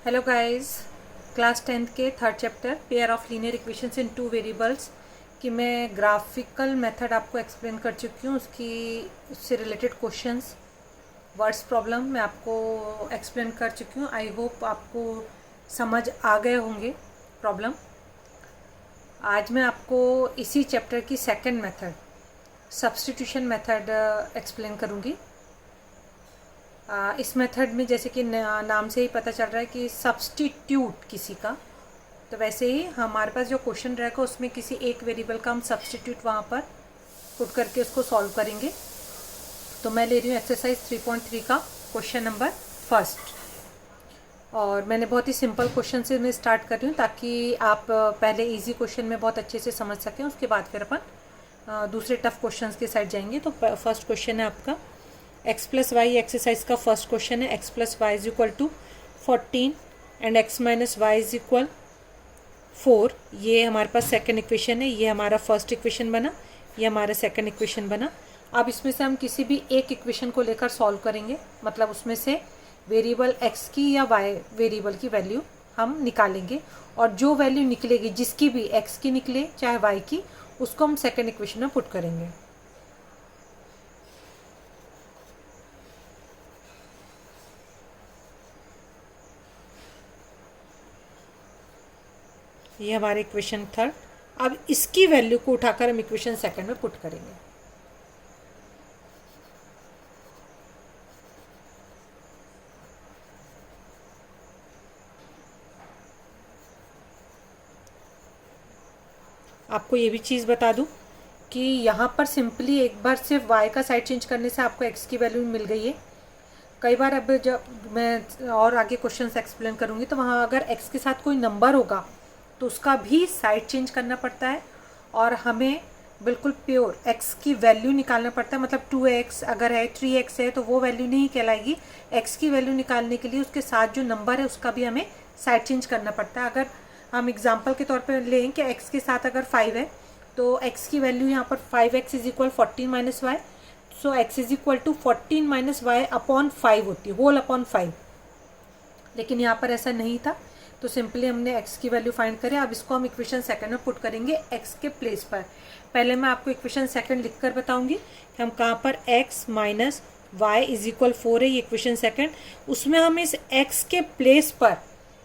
Hello guys, class 10th के third chapter pair of linear equations in two variables की मैं graphical method आपको explain कर चुकी हूँ। उससे रिलेटेड क्वेश्चंस, वर्ड्स प्रॉब्लम मैं आपको एक्सप्लेन कर चुकी हूँ। आई होप आपको समझ आ गए होंगे प्रॉब्लम। आज मैं आपको इसी चैप्टर की second method, substitution method explain करूँगी। इस मेथड में जैसे कि नाम से ही पता चल रहा है कि सब्स्टिट्यूट किसी का, तो वैसे ही हमारे पास जो क्वेश्चन रहेगा उसमें किसी एक वेरिएबल का हम सब्स्टिट्यूट वहाँ पर पुट करके उसको सॉल्व करेंगे। तो मैं ले रही हूँ एक्सरसाइज 3.3 का क्वेश्चन नंबर फर्स्ट, और मैंने बहुत ही सिंपल क्वेश्चन से मैं स्टार्ट कर रही हूँ ताकि आप पहले इजी क्वेश्चन में बहुत अच्छे से समझ सकें, उसके बाद फिर अपन दूसरे टफ क्वेश्चन के साइड जाएंगे। तो फर्स्ट क्वेश्चन है आपका x प्लस वाई, एक्सरसाइज का फर्स्ट क्वेश्चन है। x plus y is equal to 14 and x minus y is equal 4। ये हमारे पास सेकंड इक्वेशन है, ये हमारा फर्स्ट इक्वेशन बना, ये हमारा सेकंड इक्वेशन बना। अब इसमें से हम किसी भी एक इक्वेशन को लेकर सॉल्व करेंगे, मतलब उसमें से वेरिएबल x की या y वेरिएबल की वैल्यू हम निकालेंगे, और जो वैल्यू निकलेगी, जिसकी भी x की निकले चाहे y की, उसको हम सेकंड इक्वेशन में पुट करेंगे। ये हमारे इक्वेशन थर्ड। अब इसकी वैल्यू को उठाकर हम इक्वेशन सेकंड में पुट करेंगे। आपको ये भी चीज़ बता दूं कि यहाँ पर सिंपली एक बार सिर्फ y का साइड चेंज करने से आपको x की वैल्यू मिल गई है। कई बार अब जब मैं और आगे क्वेश्चंस एक्सप्लेन करूँगी तो वहाँ अगर x के साथ कोई नंबर होगा तो उसका भी साइड चेंज करना पड़ता है, और हमें बिल्कुल प्योर x की वैल्यू निकालना पड़ता है। मतलब 2x अगर है, 3x है, तो वो वैल्यू नहीं कहलाएगी। x की वैल्यू निकालने के लिए उसके साथ जो नंबर है उसका भी हमें साइड चेंज करना पड़ता है। अगर हम एग्जाम्पल के तौर पर लें कि x के साथ अगर 5 है, तो x की वैल्यू यहाँ पर 5x is equal 14 minus y, so x is equal to 14 minus y upon 5 होती है, होल अपॉन 5। लेकिन यहाँ पर ऐसा नहीं था, तो सिंपली हमने x की वैल्यू फाइंड करें। अब इसको हम इक्वेशन सेकंड में पुट करेंगे x के प्लेस पर। पहले मैं आपको इक्वेशन सेकंड लिखकर बताऊंगी कि हम कहाँ पर x minus y is equal 4 है, ये इक्वेशन सेकंड। उसमें हम इस x के प्लेस पर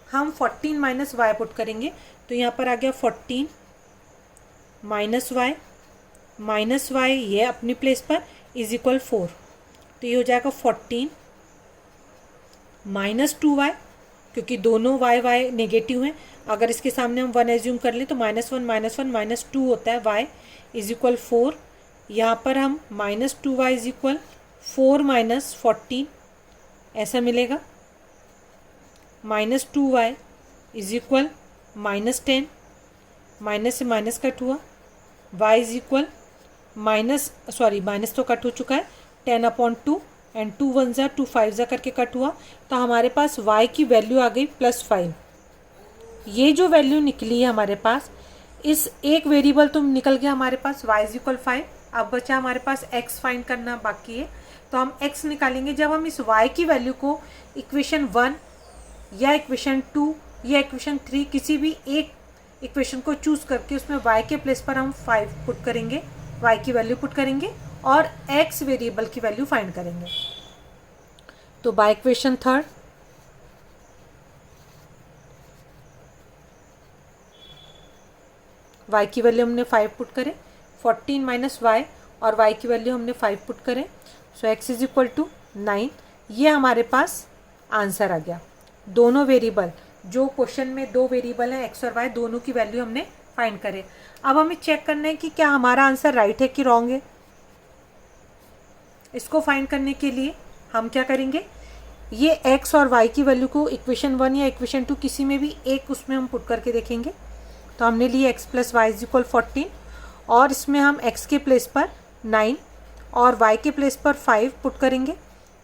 हम 14 माइनस वाई पुट करेंगे। तो यहाँ पर आ गया 14 माइनस वाई ये अपनी प्लेस पर इज इक्वल 4। तो ये हो जाएगा 14 माइनस 2y, क्योंकि दोनों y नेगेटिव हैं। अगर इसके सामने हम 1 एज्यूम कर लें तो -1 -2 होता है, y इज इक्वल 4। यहाँ पर हम -2y इज इक्वल 4 माइनस 14 ऐसा मिलेगा। -2y इज इक्वल -10, माइनस से माइनस कट हुआ, y इज इक्वल माइनस तो कट हो चुका है 10 अपॉन 2, एंड 2 1 ज़ा 2 5 ज़ा करके कट हुआ, तो हमारे पास y की वैल्यू आ गई +5। ये जो वैल्यू निकली है हमारे पास, इस एक वेरिएबल तो निकल गया हमारे पास y इज इक्वल 5। अब बचा हमारे पास x फाइंड करना बाकी है, तो हम x निकालेंगे। जब हम इस y की वैल्यू को इक्वेशन 1 या इक्वेशन 2 या इक्वेशन 3 किसी भी एक इक्वेशन को चूज करके उसमें y के प्लेस पर हम 5 पुट करेंगे, y की वैल्यू पुट करेंगे और x वेरिएबल की वैल्यू फाइंड करेंगे। तो बाय इक्वेशन थर्ड y की वैल्यू हमने 5 पुट करें, 14 माइनस वाई, और y की वैल्यू हमने 5 पुट करें, सो x इज इक्वल टू 9। ये हमारे पास आंसर आ गया। दोनों वेरिएबल, जो क्वेश्चन में दो वेरिएबल हैं x और y, दोनों की वैल्यू हमने फाइंड करें। अब हमें चेक करना है कि क्या हमारा आंसर राइट है कि रॉन्ग है। इसको फाइंड करने के लिए हम क्या करेंगे, ये x और y की वैल्यू को इक्वेशन 1 या इक्वेशन 2 किसी में भी एक उसमें हम पुट करके देखेंगे। तो हमने लिए x plus y is equal 14, और इसमें हम x के प्लेस पर 9 और y के प्लेस पर 5 पुट करेंगे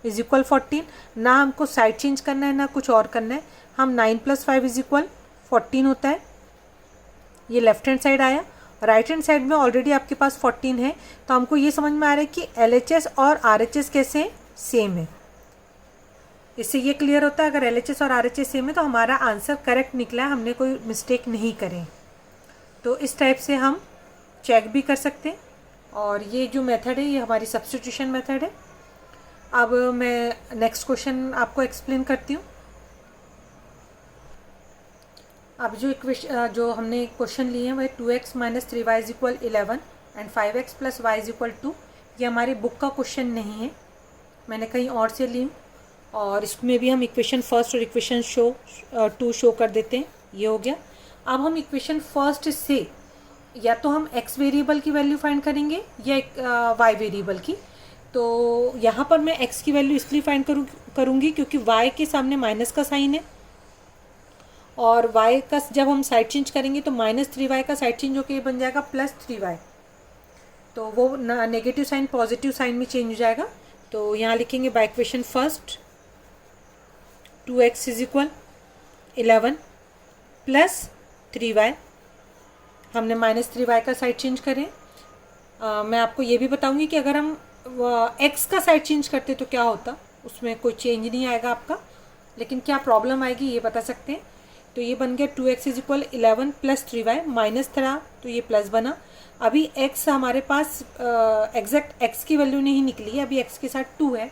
इज इक्वल 14। ना हमको साइड चेंज करना है ना कुछ और करना है, हम 9 + 5 इज इक्वल 14 होता है। ये लेफ्ट हैंड साइड आया, राइट हैंड साइड में ऑलरेडी आपके पास 14 है, तो हमको ये समझ में आ रहा है कि LHS और RHS कैसे सेम है। इससे ये क्लियर होता है अगर LHS और RHS सेम है तो हमारा आंसर करेक्ट निकला है, हमने कोई मिस्टेक नहीं करें। तो इस टाइप से हम चेक भी कर सकते हैं। और ये जो मेथड है ये हमारी सब्स्टिट्यूशन मेथड है। अब मैं नेक्स्ट क्वेश्चन आपको एक्सप्लेन करती हूँ। अब जो हमने क्वेश्चन लिए हैं वह 2x - 3y = 11 and 5x + y = 2। ये हमारी बुक का क्वेश्चन नहीं है, मैंने कहीं और से ली हूँ। और इसमें भी हम इक्वेशन फर्स्ट और इक्वेशन 2 शो कर देते हैं। ये हो गया। अब हम इक्वेशन फर्स्ट से या तो हम x वेरिएबल की वैल्यू फाइंड करेंगे या y वेरिएबल की। तो यहाँ पर मैं x की वैल्यू इसलिए फाइंड करूँगी क्योंकि y के सामने माइनस का साइन है, और y का जब हम साइड चेंज करेंगे तो -3y का साइड चेंज होकर ये बन जाएगा +3y। तो वो नेगेटिव साइन पॉजिटिव साइन में चेंज हो जाएगा। तो यहाँ लिखेंगे by equation first 2x = 11 + 3y। हमने -3y का साइड चेंज करें। मैं आपको ये भी बताऊंगी कि अगर हम x का साइड चेंज करते तो क्या होता, उसमें कोई चेंज नहीं आएगा आपका, लेकिन क्या प्रॉब्लम आएगी ये बता सकते हैं। तो ये बन गया 2x = 11 + 3y, माइनस था तो ये प्लस बना। अभी x हमारे पास एग्जैक्ट x की वैल्यू नहीं निकली है, अभी x के साथ 2 है,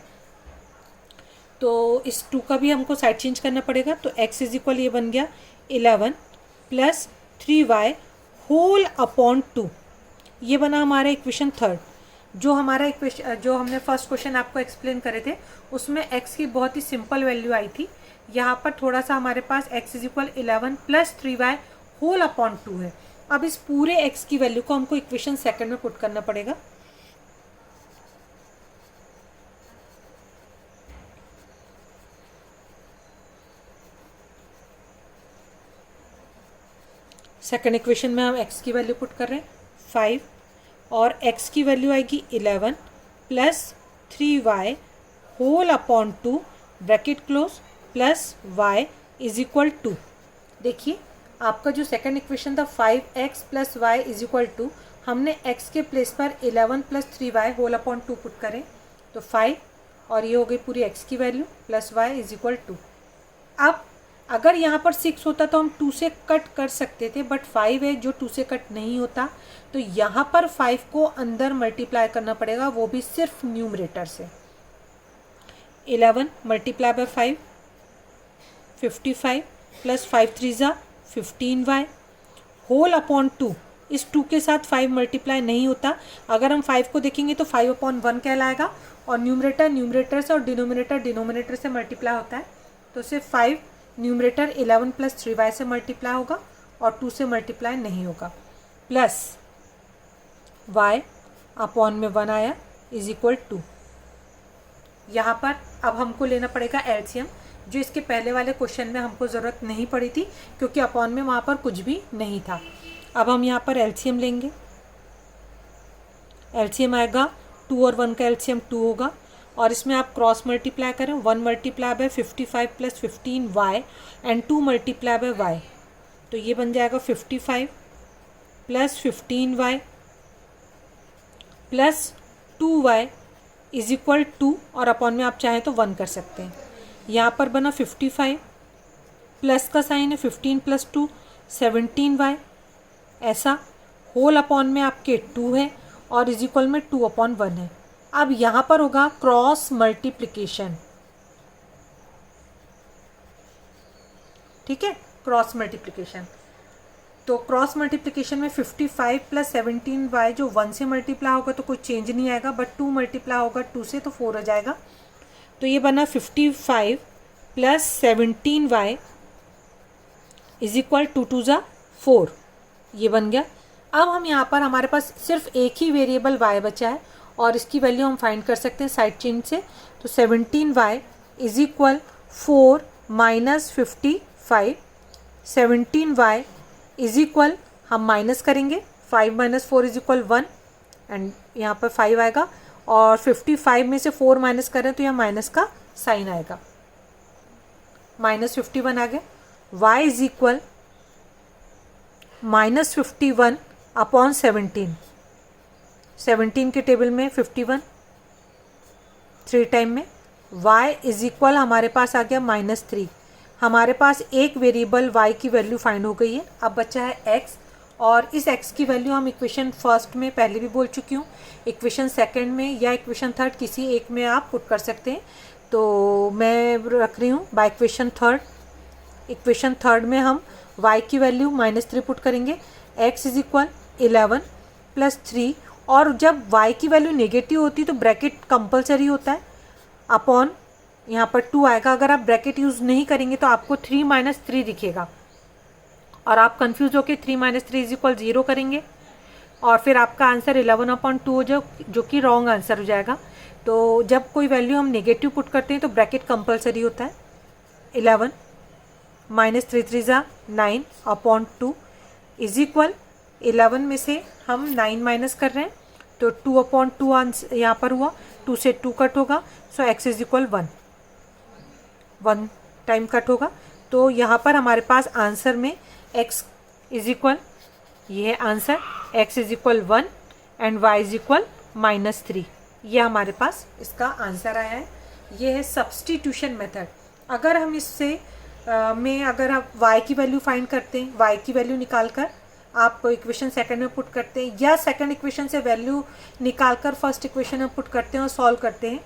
तो इस 2 का भी हमको साइड चेंज करना पड़ेगा। तो x = ये बन गया 11 + 3y होल अपॉन 2। ये बना हमारा इक्वेशन थर्ड। जो हमारा इक्वेशन जो हमने फर्स्ट क्वेश्चन आपको एक्सप्लेन करे थे उसमें x की बहुत ही सिंपल वैल्यू आई थी। यहाँ पर थोड़ा सा हमारे पास x = 11 + 3y होल अपॉन 2 है। अब इस पूरे x की वैल्यू को हमको इक्वेशन सेकंड में पुट करना पड़ेगा। सेकंड इक्वेशन में हम x की वैल्यू पुट कर रहे हैं 5, और x की वैल्यू आएगी 11 + 3y whole upon 2 bracket close plus y = 2। देखिए आपका जो सेकंड इक्वेशन था 5x + y = 2, हमने x के प्लेस पर 11 + 3y होल अपॉन 2 पुट करें तो 5, और ये हो गई पूरी x की वैल्यू प्लस y = 2। अब अगर यहाँ पर 6 होता तो हम 2 से कट कर सकते थे, बट 5 है जो 2 से कट नहीं होता, तो यहाँ पर 5 को अंदर मल्टीप्लाई करना पड़ेगा, वो भी सिर्फ न्यूमरेटर से। 11 × 5 55 + 5 3 15y होल अपॉन 2। इस 2 के साथ 5 मल्टीप्लाई नहीं होता। अगर हम 5 को देखेंगे तो 5/1 कहलाएगा, और न्यूमरेटर से और डिनोमिनेटर से मल्टीप्लाई होता है, तो सिर्फ 5 न्यूमरेटर 11 + 3y से मल्टीप्लाई होगा और 2 से मल्टीप्लाई नहीं होगा, प्लस y अपॉन में 1 आया = 2। यहाँ पर अब हमको लेना पड़ेगा एलसीएम, जो इसके पहले वाले क्वेश्चन में हमको ज़रूरत नहीं पड़ी थी क्योंकि अपॉन में वहाँ पर कुछ भी नहीं था। अब हम यहाँ पर एलसीएम लेंगे। एलसीएम आएगा 2 और 1 का एलसीएम 2 होगा, और इसमें आप क्रॉस मल्टीप्लाई करें 1 multiply by 55 + 15y and 2 multiply by y, तो ये बन जाएगा 55 + 15y + 2y = 2, और अपॉन में आप चाहें तो 1 कर सकते हैं। यहाँ पर बना 55 प्लस का साइन है 15 + 2 17y, ऐसा होल अपॉन में आपके 2 है और इक्वल में 2/1 है। अब यहाँ पर होगा क्रॉस मल्टीप्लिकेशन, ठीक है, क्रॉस मल्टीप्लिकेशन। तो क्रॉस मल्टीप्लिकेशन में 55 + 17y जो 1 से मल्टीप्लाई होगा तो कोई चेंज नहीं आएगा, बट 2 मल्टीप्लाई होगा 2 से तो 4 हो जाएगा। तो ये बना 55 + 17y = 2 2 = 4, ये बन गया। अब हम यहाँ पर हमारे पास सिर्फ एक ही वेरिएबल y बचा है और इसकी वैल्यू हम फाइंड कर सकते हैं साइड चेंज से। तो 17y = 4 - 55, 17y = हम माइनस करेंगे 5 - 4 = 1, एंड यहाँ पर 5 आएगा, और 55 में से 4 माइनस करें तो यहाँ माइनस का साइन आएगा, -51 आ गया। y = -51/17, 17 के टेबल में 51 3 टाइम में, y इज इक्वल हमारे पास आ गया -3। हमारे पास एक वेरिएबल y की वैल्यू फाइंड हो गई है। अब बचा है x, और इस x की वैल्यू हम इक्वेशन फर्स्ट में पहले भी बोल चुकी हूँ, इक्वेशन सेकंड में या इक्वेशन थर्ड किसी एक में आप पुट कर सकते हैं। तो मैं रख रही हूँ by equation third. Equation third में हम y की वैल्यू -3 पुट करेंगे, x इज इक्वल 11 + 3, और जब y की वैल्यू नेगेटिव होती है तो ब्रैकेट कंपलसरी होता है, अपॉन यहाँ पर 2 आएगा। अगर आप ब्रैकेट यूज़ नहीं करेंगे तो आपको 3 - 3 दिखेगा और आप कंफ्यूज होकर 3 - 3 इज इक्वल 0 करेंगे और फिर आपका आंसर 11/2 हो जाए, जो कि रॉन्ग आंसर हो जाएगा। तो जब कोई वैल्यू हम नेगेटिव पुट करते हैं तो ब्रैकेट कंपलसरी होता है। 11 - 3 3 9/2 इज इक्वल 11 में से हम 9 माइनस कर रहे हैं तो 2/2 आंसर यहाँ पर हुआ, 2 से 2 कट होगा, सो x is equal 1 time cut होगा। तो यहाँ पर हमारे पास आंसर में x इज इक्वल, ये है answer, x is equal 1 and y is equal -3। ये हमारे पास इसका आंसर आया है। ये है सब्स्टिट्यूशन मेथड। अगर हम इससे अगर आप y की वैल्यू फाइंड करते हैं, y की वैल्यू निकाल कर आप इक्वेशन सेकंड में पुट करते हैं या सेकंड इक्वेशन से वैल्यू निकाल कर फर्स्ट इक्वेशन में पुट करते हैं और सॉल्व करते हैं,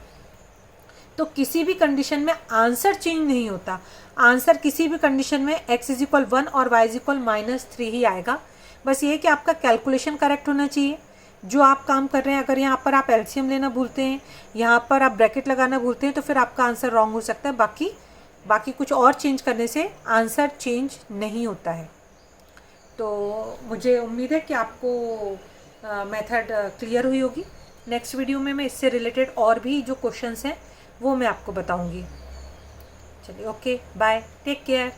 तो किसी भी कंडीशन में आंसर चेंज नहीं होता। आंसर किसी भी कंडीशन में x इज इक्वल 1 और y इज इक्वल -3 ही आएगा। बस ये है कि आपका कैलकुलेशन करेक्ट होना चाहिए जो आप काम कर रहे हैं। अगर यहाँ पर आप एलसीएम लेना भूलते हैं, यहाँ पर आप ब्रैकेट लगाना भूलते हैं, तो फिर आपका आंसर रॉन्ग हो सकता है। बाकी कुछ और चेंज करने से आंसर चेंज नहीं होता है। तो मुझे उम्मीद है कि आपको मेथड क्लियर हुई होगी। नेक्स्ट वीडियो में मैं इससे रिलेटेड और भी जो क्वेश्चंस हैं वो मैं आपको बताऊंगी। चलिए, ओके, बाय, टेक केयर।